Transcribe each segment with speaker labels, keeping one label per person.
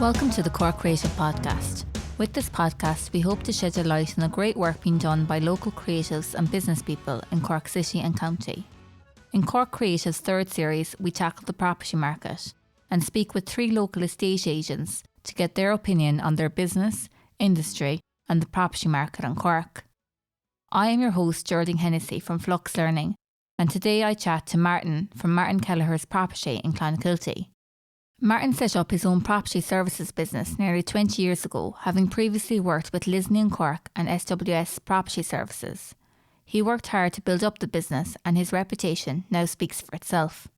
Speaker 1: Welcome to the Cork Creative Podcast. With this podcast, we hope to shed a light on the great work being done by local creatives and business people in Cork City and County. In Cork Creative's third series, we tackle the property market and speak with 3 local estate agents to get their opinion on their business, industry and the property market in Cork. I am your host, Geraldine Hennessy from Flux Learning, and today I chat to Martin from Martin Kelleher's Property in Clonakilty. Martin set up his own property services business nearly 20 years ago, having previously worked with Lisney in Cork and SWS Property Services. He worked hard to build up the business and his reputation now speaks for itself.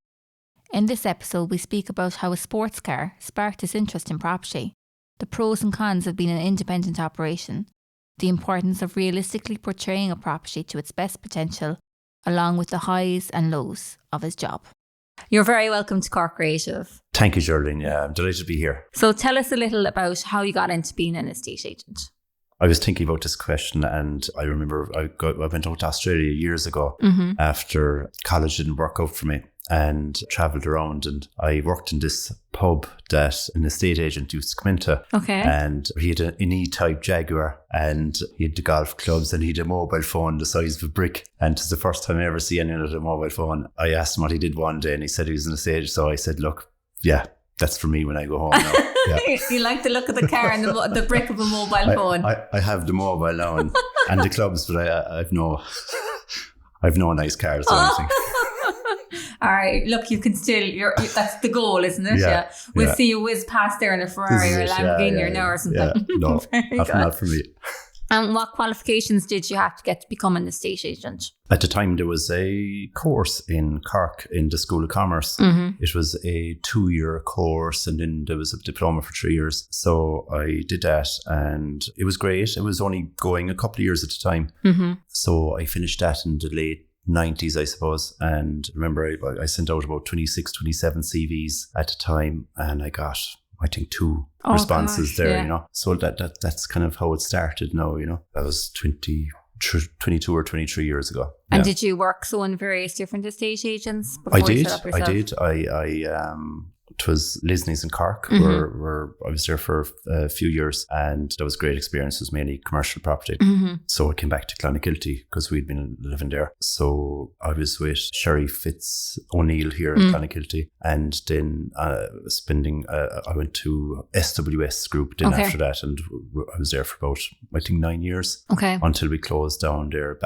Speaker 1: In this episode, we speak about how a sports car sparked his interest in property, the pros and cons of being an independent operation, the importance of realistically portraying a property to its best potential, along with the highs and lows of his job. You're very welcome to Cork Creative.
Speaker 2: Thank you, Geraldine. Yeah, I'm delighted to be here.
Speaker 1: So tell us a little about how you got into being an estate agent.
Speaker 2: I was thinking about this question and I remember I went out to Australia years ago after college didn't work out for me and travelled around, and I worked in this pub that an estate agent used to come into.
Speaker 1: Okay.
Speaker 2: And he had an E-type Jaguar and he had the golf clubs and he had a mobile phone the size of a brick. And it was the first time I ever seen anyone with a mobile phone. I asked him what he did one day and he said he was an estate agent. So I said, look, yeah, that's for me when I go home now. Yeah.
Speaker 1: You like the look of the car and the brick of a mobile phone.
Speaker 2: I have the mobile now and the clubs, but I've no nice cars or anything.
Speaker 1: All right, look, you can still, that's the goal, isn't it? Yeah. We'll see you whiz past there in a Ferrari or a Lamborghini or now or something.
Speaker 2: Yeah. No, not for me.
Speaker 1: And what qualifications did you have to get to become an estate agent?
Speaker 2: At the time, there was a course in Cork in the School of Commerce. Mm-hmm. It was a 2-year course and then there was a diploma for 3 years. So I did that and it was great. It was only going a couple of years at a time. Mm-hmm. So I finished that in the late 90s, I suppose. And remember, I sent out about 26, 27 CVs at the time and I got, I think, 2 responses there, you know. So that's kind of how it started now, you know. That was 22 or 23 years ago.
Speaker 1: And did you work in various different estate agents before
Speaker 2: I did.
Speaker 1: You set up yourself?
Speaker 2: I did. It was Lisney's in Cork, where I was there for a few years, and that was a great experience. It was mainly commercial property. Mm-hmm. So I came back to Clonakilty because we'd been living there. So I was with Sherry Fitz O'Neill here in Clonakilty, and then I went to SWS Group then after that, and I was there for about, I think, 9 years. Okay. Until we closed down there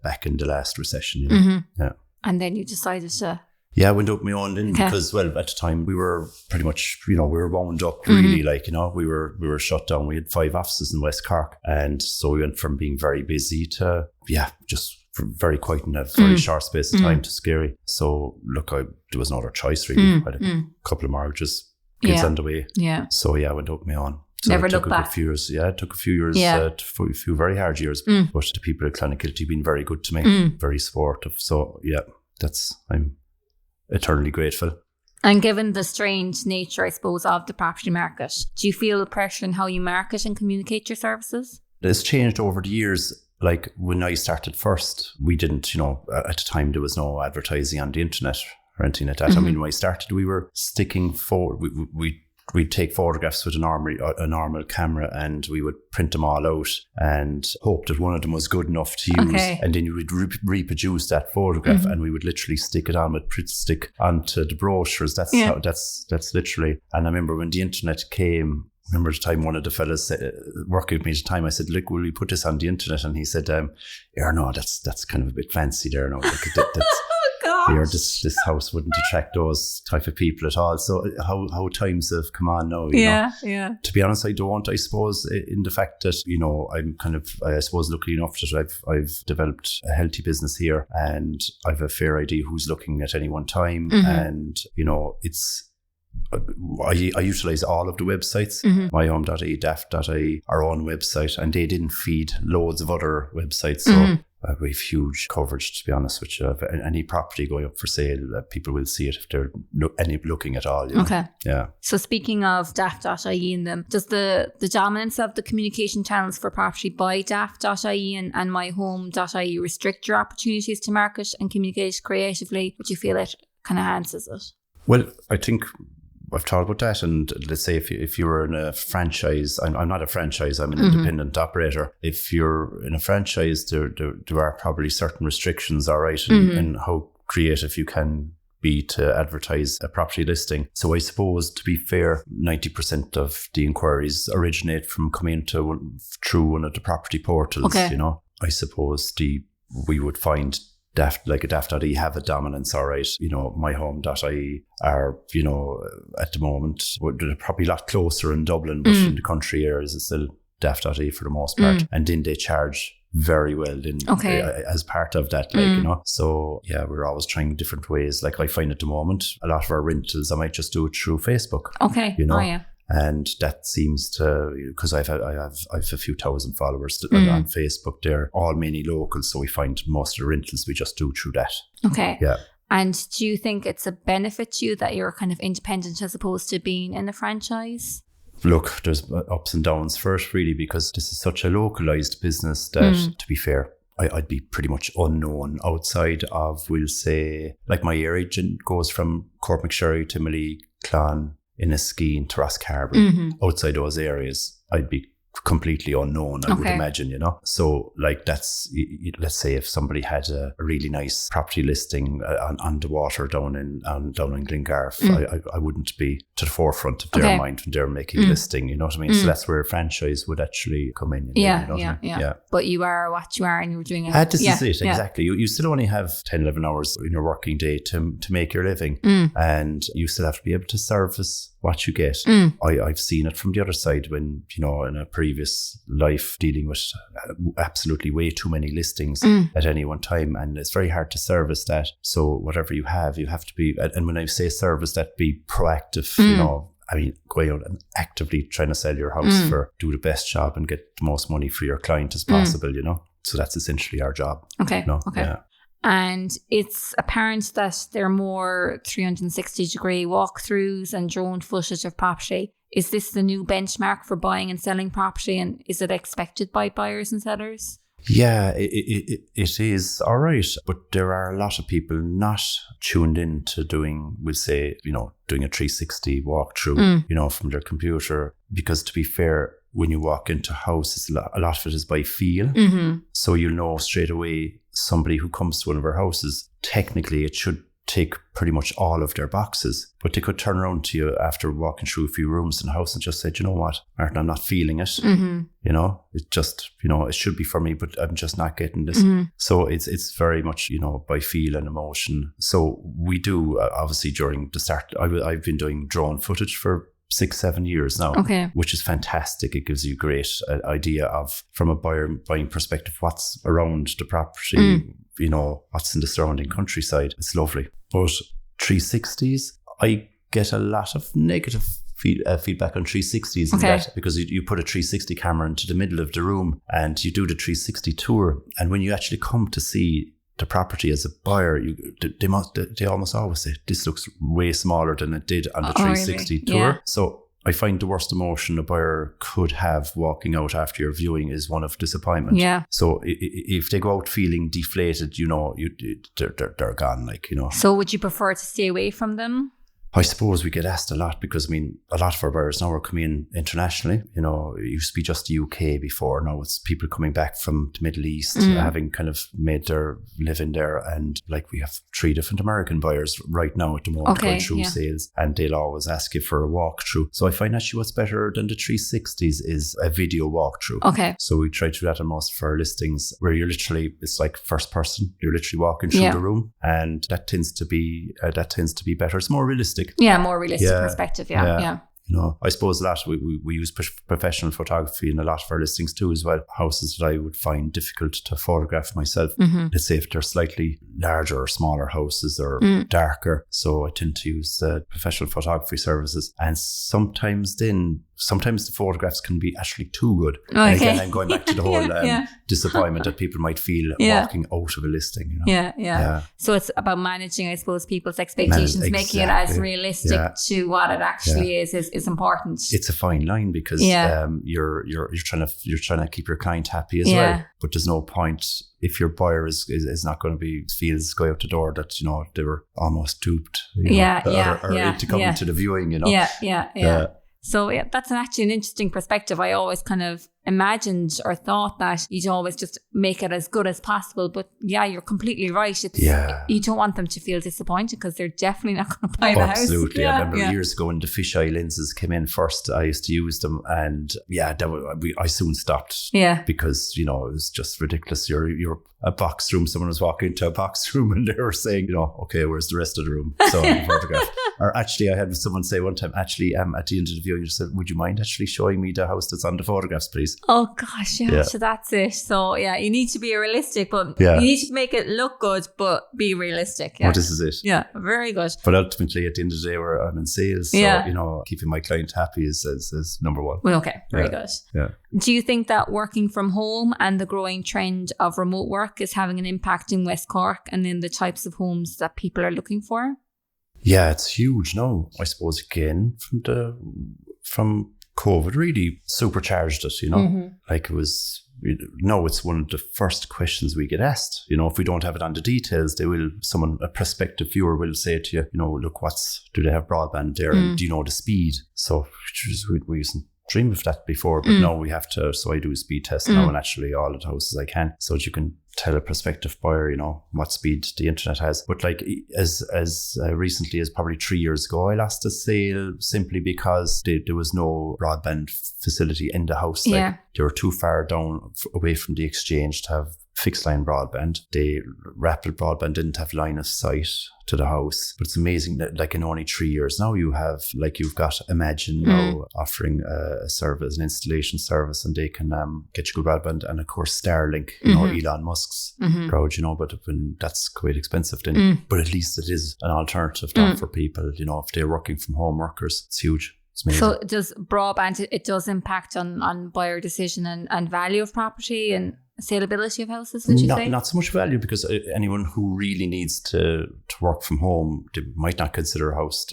Speaker 2: back in the last recession. You know? Mm-hmm. Yeah.
Speaker 1: And then you decided to...
Speaker 2: Yeah, I went up my own then because, well, at the time we were pretty much, you know, we were wound up really, like, you know, we were shut down. We had 5 offices in West Cork. And so we went from being very busy to, just very quiet in a very short space of time to scary. So, look, there was no other choice really. I had a couple of mortgages, kids on the way. Yeah. So, I went up my own. So
Speaker 1: never look back.
Speaker 2: It took a few years, a few very hard years. But the people at Clonakilty have been very good to me, very supportive. So, I'm eternally grateful.
Speaker 1: And given the strange nature, I suppose, of the property market, do you feel the pressure in how you market and communicate your services?
Speaker 2: It's changed over the years. Like when I started first, we didn't, you know, at the time there was no advertising on the internet or anything like that. Mm-hmm. I mean, when I started, we were sticking forward. We'd take photographs with a normal camera and we would print them all out and hope that one of them was good enough to use. Okay. And then you would reproduce that photograph and we would literally stick it on with print stick onto the brochures. That's literally. And I remember when the internet came, the time one of the fellas working with me at the time, I said, look, will we put this on the internet? And he said, no, that's kind of a bit fancy there. No, this house wouldn't attract those type of people at all. So how times have come on now, you know? Yeah. To be honest, I suppose, in the fact that, you know, I'm kind of, I suppose, lucky enough that I've developed a healthy business here and I've a fair idea who's looking at any one time. And, you know, I utilise all of the websites, myhome.ie, daft.ie, our own website, and they didn't feed loads of other websites. So we have huge coverage, to be honest with you. Any property going up for sale, people will see it if they're looking at all. You know? Okay. Yeah. So
Speaker 1: speaking of daft.ie in them, does the dominance of the communication channels for property by daft.ie and myhome.ie restrict your opportunities to market and communicate creatively? Would you feel it kind of enhances it?
Speaker 2: Well, I think I've thought about that, and let's say if you were in a franchise, I'm not a franchise, I'm an independent operator. If you're in a franchise, there are probably certain restrictions, all right, in how creative you can be to advertise a property listing. So I suppose, to be fair, 90% of the inquiries originate from coming through one of the property portals. You know, I suppose we would find like a Daft.ie have a dominance, all right. You know, myhome.ie are, you know, at the moment, they're probably a lot closer in Dublin, but in the country areas, it's still Daft.ie for the most part. And then they charge very well as part of that, like, you know. So yeah, we're always trying different ways. Like I find at the moment, a lot of our rentals, I might just do it through Facebook.
Speaker 1: Okay.
Speaker 2: You know?
Speaker 1: Oh, yeah.
Speaker 2: And that seems to, because I have a few thousand followers on Facebook. They're all mainly local, so we find most of the rentals we just do through that.
Speaker 1: Okay.
Speaker 2: Yeah.
Speaker 1: And do you think it's a benefit to you that you're kind of independent as opposed to being in a franchise?
Speaker 2: Look, there's ups and downs first, really, because this is such a localized business that, to be fair, I'd be pretty much unknown outside of, we'll say, like my area goes from Cormacsherry to Malee, Clon, Inniskeen to Roscarbery. Outside those areas, I'd be completely unknown, I would imagine, you know. So like that's, let's say if somebody had a really nice property listing on the water down in Glengarf, I wouldn't be to the forefront of their mind when they're making a listing, you know what I mean? So that's where a franchise would actually come in. You know what I mean? Yeah.
Speaker 1: But you are what you are, and you were doing it.
Speaker 2: This is it, exactly. You still only have 10, 11 hours in your working day to make your living, and you still have to be able to service what you get. I've seen it from the other side when, you know, in a previous life dealing with absolutely way too many listings at any one time, and it's very hard to service that. So whatever you have to be, and when I say service, that be proactive, you know. I mean, going out and actively trying to sell your house do the best job and get the most money for your client as possible, you know. So that's essentially our job.
Speaker 1: Okay.
Speaker 2: You know?
Speaker 1: Okay.
Speaker 2: Yeah.
Speaker 1: And it's apparent that there are more 360-degree walkthroughs and drone footage of property. Is this the new benchmark for buying and selling property, and is it expected by buyers and sellers?
Speaker 2: Yeah, it is all right, but there are a lot of people not tuned in to doing, we'll say, you know, doing a 360 walkthrough, you know, from their computer. Because to be fair, when you walk into houses, a lot of it is by feel. So you'll know straight away somebody who comes to one of our houses, technically it should take pretty much all of their boxes, but they could turn around to you after walking through a few rooms in the house and just say, you know what, Martin, I'm not feeling it. You know, it just, you know, it should be for me, but I'm just not getting this. So it's very much, you know, by feel and emotion. So we do, obviously during the start, I've been doing drone footage for 6-7 years now, which is fantastic. It gives you a great idea of, from a buying perspective, what's around the property, you know, what's in the surrounding countryside. It's lovely. But 360s, I get a lot of negative feedback on 360s in that, because you put a 360 camera into the middle of the room and you do the 360 tour, and when you actually come to see the property as a buyer, they almost always say, this looks way smaller than it did on the 360 tour. Yeah. So I find the worst emotion a buyer could have walking out after your viewing is one of disappointment. Yeah. So if they go out feeling deflated, you know, they're gone, like, you know.
Speaker 1: So would you prefer to stay away from them?
Speaker 2: I suppose we get asked a lot because, I mean, a lot of our buyers now are coming in internationally. You know, it used to be just the UK before. Now it's people coming back from the Middle East, having kind of made their living there. And like we have 3 different American buyers right now at the moment going through sales, and they'll always ask you for a walkthrough. So I find actually what's better than the 360s is a video walkthrough. Okay. So we try to do that on most of our listings, where you're literally, it's like first person. You're literally walking through the room, and that tends to be better. It's more realistic.
Speaker 1: Yeah, more realistic perspective. Yeah.
Speaker 2: You know, I suppose a lot we use professional photography in a lot of our listings too as well. Houses that I would find difficult to photograph myself. Let's say if they're slightly larger or smaller houses or darker. So I tend to use professional photography services. And sometimes then sometimes the photographs can be actually too good.
Speaker 1: Okay.
Speaker 2: And again, I'm going back to the whole disappointment that people might feel walking out of a listing. You know?
Speaker 1: Yeah. So it's about managing, I suppose, people's expectations, making it as realistic to what it actually is important.
Speaker 2: It's a fine line because you're trying to keep your client happy as well. But there's no point if your buyer is not going to feels go out the door that, you know, they were almost duped. Or into coming to the viewing, you know.
Speaker 1: Yeah. So that's actually an interesting perspective. I always kind of imagined or thought that you'd always just make it as good as possible. But you're completely right. You don't want them to feel disappointed because they're definitely not going to buy the house.
Speaker 2: Absolutely. I remember years ago when the fisheye lenses came in first, I used to use them, and I soon stopped. Because, you know, it was just ridiculous. You're a box room. Someone was walking into a box room and they were saying, you know, okay, where's the rest of the room? So in the photograph. Or actually, I had someone say one time, at the end of the viewing, just said, would you mind actually showing me the house that's on the photographs, please?
Speaker 1: Oh gosh, so that's it. So you need to be realistic, but you need to make it look good, but be realistic.
Speaker 2: Well, this is it.
Speaker 1: Yeah, very good.
Speaker 2: But ultimately, at the end of the day, I'm in sales, so you know, keeping my client happy is number one.
Speaker 1: Well, okay, very good.
Speaker 2: Yeah.
Speaker 1: Do you think that working from home and the growing trend of remote work is having an impact in West Cork and in the types of homes that people are looking for?
Speaker 2: Yeah, it's huge now. I suppose again from COVID really supercharged it, you know. Like it's one of the first questions we get asked. You know, if we don't have it on the details, a prospective viewer will say to you, you know, look, do they have broadband there? And do you know the speed? So we used to dream of that before, but now we have to. So I do a speed test now, and actually all of the houses I can, so that you can tell a prospective buyer, you know, what speed the internet has. But like as recently as probably 3 years ago, I lost a sale simply because there was no broadband facility in the house. Like they were too far down away from the exchange to have fixed line broadband. The rapid broadband didn't have line of sight to the house. But it's amazing that like in only 3 years now you've got Imagine now offering a service, an installation service, and they can get you good broadband. And of course Starlink, you know, Elon Musk's crowd, you know, but that's quite expensive then. But at least it is an alternative for people, you know, if they're working from home workers. It's huge.
Speaker 1: So does broadband, it does impact on buyer decision and value of property and saleability of houses, would you say?
Speaker 2: Not so much value, because anyone who really needs to work from home, they might not consider a house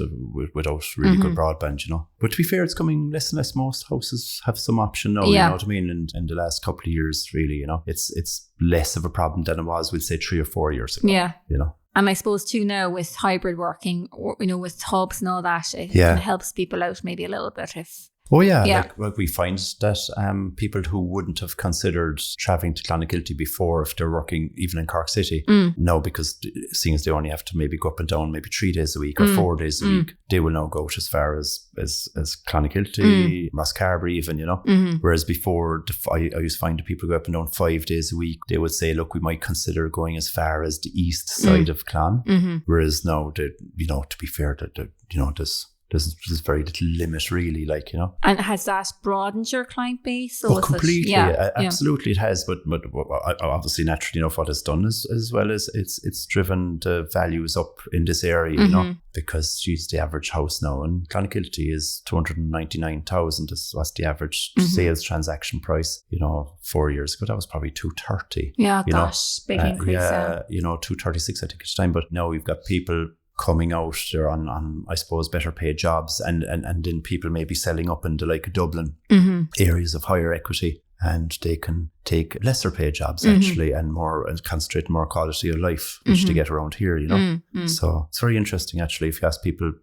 Speaker 2: without really good broadband, you know. But to be fair, it's coming less and less. Most houses have some option now, you know what I mean? And in the last couple of years, really, you know, it's less of a problem than it was, we'd say 3 or 4 years ago. Yeah. You know.
Speaker 1: And I suppose too now with hybrid working, or, you know, with hubs and all that, it kind of helps people out maybe a little bit if...
Speaker 2: Oh yeah. Like we find that people who wouldn't have considered travelling to Clonakilty before, if they're working even in Cork City, now, because seeing as they only have to maybe go up and down maybe 3 days a week or 4 days a week, they will now go as far as Clonakilty, Rosscarbery even, you know. Whereas before, I used to find that people go up and down 5 days a week. They would say, look, we might consider going as far as the east side of Clon. Whereas now, you know, to be fair, you know, there's very little limit really, like, you know. And
Speaker 1: has that broadened your client base? So
Speaker 2: completely. Absolutely it has. But obviously, naturally enough, what it's done as well as it's driven the values up in this area, you know, because the average house now in Clonakilty is 299,000. That's the average sales transaction price. You know, 4 years ago, that was probably 230.
Speaker 1: Yeah, gosh, big increase.
Speaker 2: You know, 236 I think at the time. But now we've got people coming out there on I suppose better paid jobs, and then people may be selling up into like Dublin areas of higher equity, and they can take lesser paid jobs actually and concentrate more quality of life, which they get around here, you know. So it's very interesting actually. If you ask people,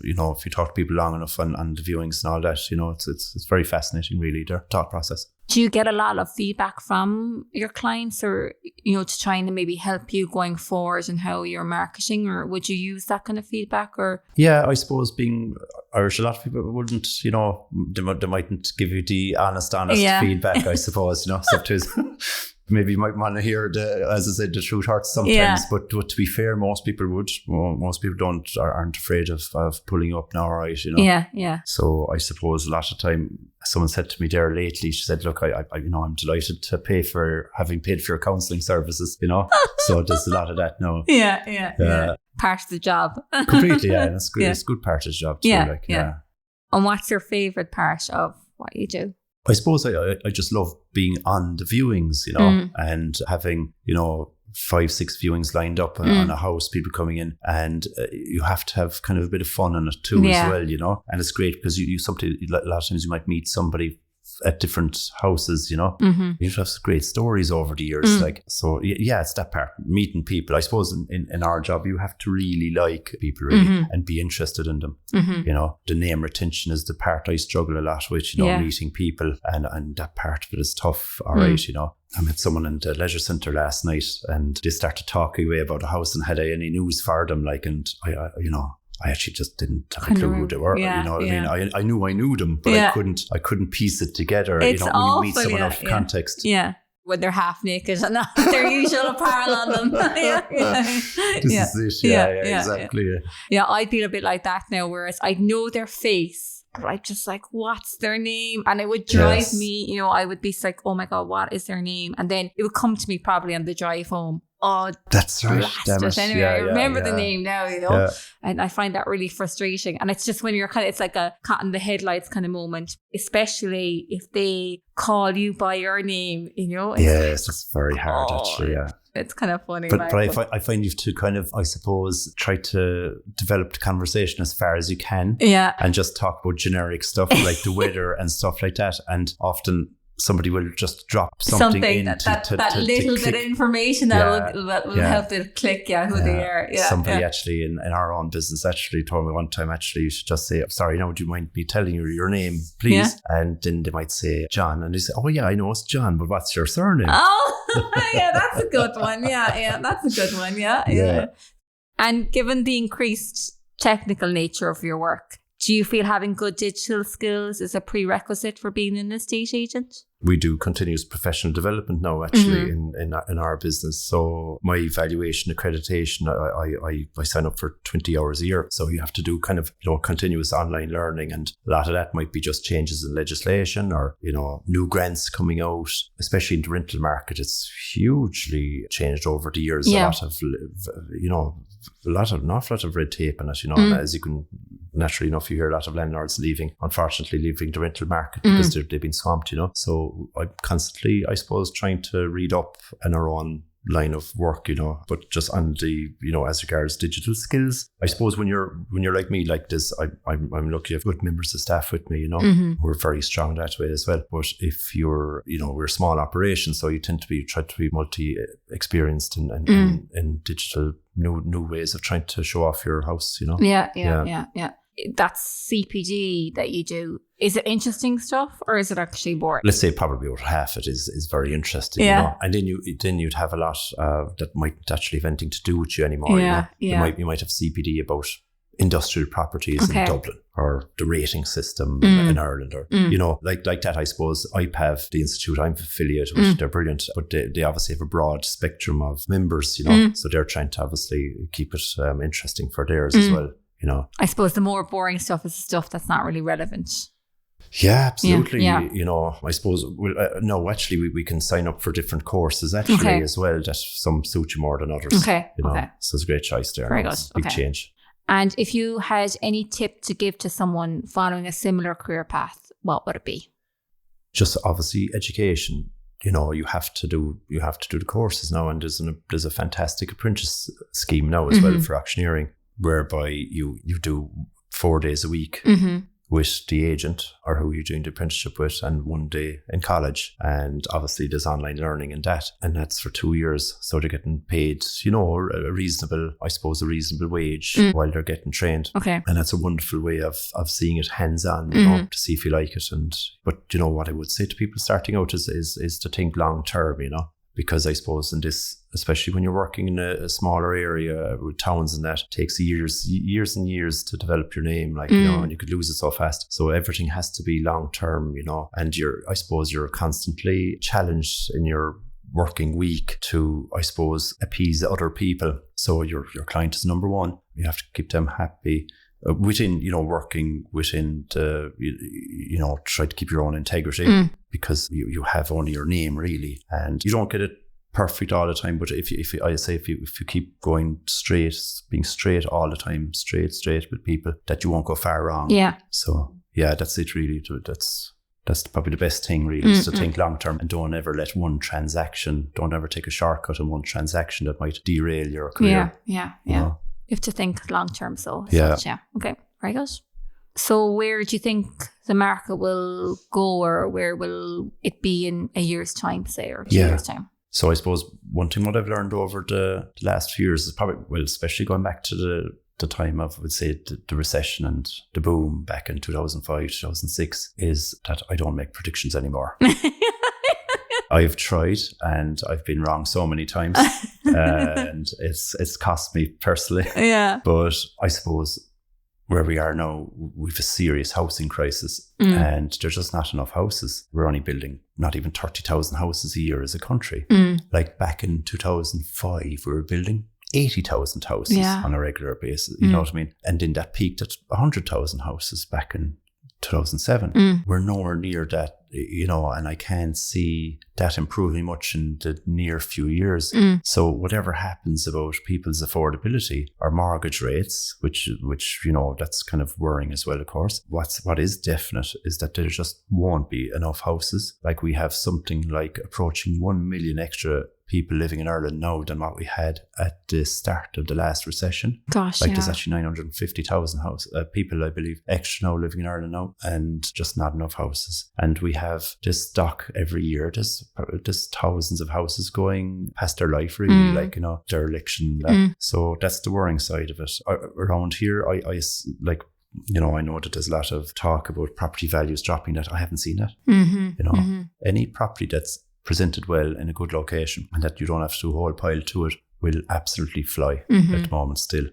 Speaker 2: you know, if you talk to people long enough on the viewings and all that, you know, it's very fascinating really, their thought process.
Speaker 1: Do you get a lot of feedback from your clients, or, you know, to trying to maybe help you going forward and how you're marketing, or would you use that kind of feedback? Or
Speaker 2: yeah, I suppose being Irish, a lot of people wouldn't, you know, they mightn't give you the honest feedback, I suppose, you know. Sometimes maybe you might want to hear as I said, the truth hurts sometimes. But to be fair, most people would. Most people aren't afraid of pulling up now, right? You know.
Speaker 1: Yeah.
Speaker 2: So I suppose a lot of time, someone said to me there lately, she said, "Look, I you know, I'm delighted to having paid for your counselling services." You know, so there's a lot of that now.
Speaker 1: Yeah. Part of the job.
Speaker 2: Completely, yeah. That's good. It's a good part of the job too.
Speaker 1: And what's your favourite part of what you do?
Speaker 2: I suppose I just love being on the viewings, you know, and having, you know, 5-6 viewings lined up on a house, people coming in, and you have to have kind of a bit of fun on it too as well, you know. And it's great because you sometimes, a lot of times you might meet somebody at different houses, you know. You have some great stories over the years. Like, so yeah, it's that part, meeting people. I suppose in our job, you have to really like people really and be interested in them. You know, the name retention is the part I struggle a lot with, you know, meeting people, and that part of it is tough. All right, you know. I met someone in the leisure centre last night, and they started talking away about the house, and had I any news for them, like, and I actually just didn't have a clue who they were. You know what I mean? I knew them, but I couldn't piece it together.
Speaker 1: It's
Speaker 2: you know,
Speaker 1: awful,
Speaker 2: when you meet someone out of context.
Speaker 1: Yeah. When they're half naked and not their usual apparel on them.
Speaker 2: This is it. Exactly.
Speaker 1: Yeah, I feel a bit like that now, whereas I know their face, but I'm just like, what's their name? And it would drive me, you know, I would be like, oh my God, what is their name? And then it would come to me probably on the drive home. Oh,
Speaker 2: that's right.
Speaker 1: Anyway, I remember the name now, you know, and I find that really frustrating. And it's just when you're it's like a cat in the headlights kind of moment, especially if they call you by your name, you know.
Speaker 2: It's very hard actually. Yeah.
Speaker 1: It's kind of funny.
Speaker 2: But I find you have to kind of, I suppose, try to develop the conversation as far as you can. Yeah. And just talk about generic stuff like the weather and stuff like that. And often somebody will just drop something in
Speaker 1: that little bit of information that will help it click, who they are. Yeah,
Speaker 2: somebody actually in our own business actually told me one time, actually, you should just say, sorry, now would you mind me telling you your name, please? Yeah. And then they might say John, and they say, oh yeah, I know it's John, but what's your surname?
Speaker 1: Oh, yeah, that's a good one. Yeah, that's a good one. Yeah. And given the increased technical nature of your work, do you feel having good digital skills is a prerequisite for being an estate agent?
Speaker 2: We do continuous professional development now, actually, in our business. So my evaluation accreditation, I sign up for 20 hours a year. So you have to do kind of, you know, continuous online learning, and a lot of that might be just changes in legislation or, you know, new grants coming out, especially in the rental market. It's hugely changed over the years. A lot of, you know, an awful lot of red tape in it, you know, and as you can naturally enough, you hear a lot of landlords unfortunately leaving the rental market because they've been swamped, you know. So I'm constantly, I suppose, trying to read up in our own line of work, you know, but just on the, you know, as regards digital skills, I suppose when you're like me, like this, I'm lucky I have good members of staff with me, you know, we're very strong that way as well. But if you're, you know, we're a small operation, so you tend to try to be multi-experienced in digital new ways of trying to show off your house, you know. Yeah.
Speaker 1: That's CPD that you do. Is it interesting stuff or is it actually boring?
Speaker 2: Let's say probably about half it is very interesting, you know. And then you'd have a lot that might actually have anything to do with you anymore. You know? You might have CPD about industrial properties in Dublin, or the rating system in Ireland, or you know, like that. I suppose IPAV, the institute I'm affiliated with, they're brilliant, but they obviously have a broad spectrum of members, you know, so they're trying to obviously keep it interesting for theirs as well. You know,
Speaker 1: I suppose the more boring stuff is the stuff that's not really relevant.
Speaker 2: Yeah, absolutely. You know, I suppose, no, actually, we can sign up for different courses actually as well, that some suit you more than others. You know? So it's a great choice there.
Speaker 1: Very good.
Speaker 2: It's a big change.
Speaker 1: And if you had any tip to give to someone following a similar career path, what would it be?
Speaker 2: Just obviously education. You know, you have to do the courses now, and there's a fantastic apprentice scheme now as well for auctioneering, whereby you do 4 days a week with the agent or who you're doing the apprenticeship with, and 1 day in college. And obviously there's online learning in that, and that's for 2 years. So they're getting paid, you know, a reasonable wage while they're getting trained. And that's a wonderful way of seeing it hands-on, you know, to see if you like it. But you know, what I would say to people starting out is to think long-term, you know. Because I suppose in this, especially when you're working in a smaller area with towns and that, takes years and years to develop your name, like, you know, and you could lose it so fast. So everything has to be long term, you know, and I suppose you're constantly challenged in your working week to, I suppose, appease other people. So your client is number one. You have to keep them happy. Within, you know, working within the, you know, try to keep your own integrity, because you have only your name really, and you don't get it perfect all the time. But if you keep going straight, being straight all the time, straight with people, that you won't go far wrong. So Yeah, that's it really. That's probably the best thing really, is to think long term and don't ever let one transaction, don't ever take a shortcut in one transaction that might derail your career.
Speaker 1: Yeah.
Speaker 2: You know?
Speaker 1: You have to think long term. So
Speaker 2: Yeah.
Speaker 1: Okay, very good. So where do you think the market will go, or where will it be in a year's time, say, or 2 years' time?
Speaker 2: So I suppose one thing what I've learned over the last few years is probably, well, especially going back to the time of, I would say, the recession and the boom back in 2005, 2006, is that I don't make predictions anymore. I've tried and I've been wrong so many times, and it's cost me personally.
Speaker 1: Yeah.
Speaker 2: But I suppose where we are now, we've a serious housing crisis, and there's just not enough houses. We're only building not even 30,000 houses a year as a country. Like back in 2005, we were building 80,000 houses on a regular basis. You know what I mean? And then that peaked at 100,000 houses back in 2007. We're nowhere near that, you know, and I can't see that improving much in the near few years. So whatever happens about people's affordability or mortgage rates, which you know, that's kind of worrying as well, of course. What is definite is that there just won't be enough houses. Like, we have something like approaching 1 million extra people living in Ireland now than what we had at the start of the last recession.
Speaker 1: Gosh,
Speaker 2: there's actually 950,000 people, I believe, extra now living in Ireland now, and just not enough houses. And we have this stock every year. There's thousands of houses going past their life, really, like, you know, dereliction. So that's the worrying side of it. Around here, I like, you know, I know that there's a lot of talk about property values dropping. That I haven't seen that. You know, any property that's presented well in a good location and that you don't have to do a whole pile to it will absolutely fly at the moment still.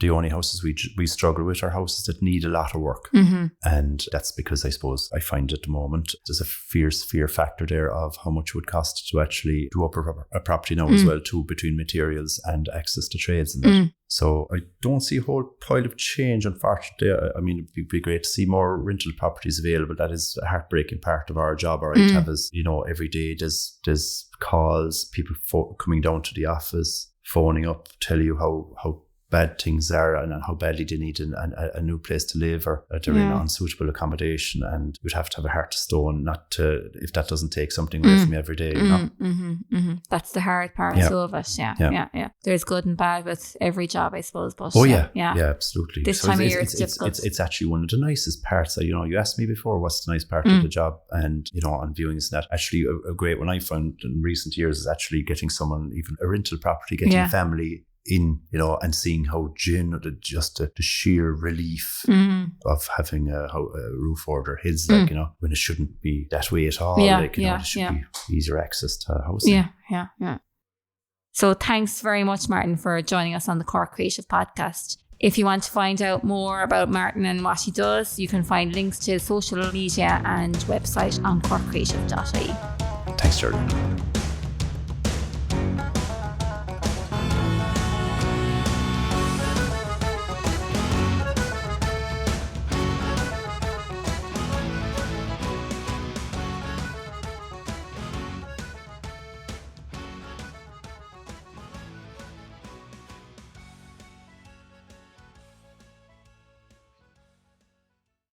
Speaker 2: The only houses we struggle with are houses that need a lot of work. And that's because, I suppose, I find at the moment there's a fierce fear factor there of how much it would cost to actually do up a property now as well, too, between materials and access to trades and that. So I don't see a whole pile of change, unfortunately. I mean, it'd be great to see more rental properties available. That is a heartbreaking part of our job. Or I have, as you know, every day there's calls, people coming down to the office, phoning up, tell you how bad things are and how badly they need a new place to live, or they're in unsuitable accommodation, and you'd have to have a heart of stone not to, if that doesn't take something away from you every day, you know.
Speaker 1: That's the hard part of it. Yeah. There's good and bad with every job, I suppose. But yeah,
Speaker 2: absolutely.
Speaker 1: This time of year it's difficult.
Speaker 2: It's actually one of the nicest parts. You know, you asked me before what's the nice part of the job, and you know, on viewings and that, actually a great one I found in recent years is actually getting someone, even a rental property, getting a family in, you know, and seeing how just the sheer relief of having a roof over their heads, like, you know, when it shouldn't be that way at all. Like, you know, it should be easier access to housing.
Speaker 1: Yeah. So thanks very much, Martin, for joining us on the Cork Creative Podcast. If you want to find out more about Martin and what he does, you can find links to social media and website on corkcreative.ie.
Speaker 2: Thanks, Shirley.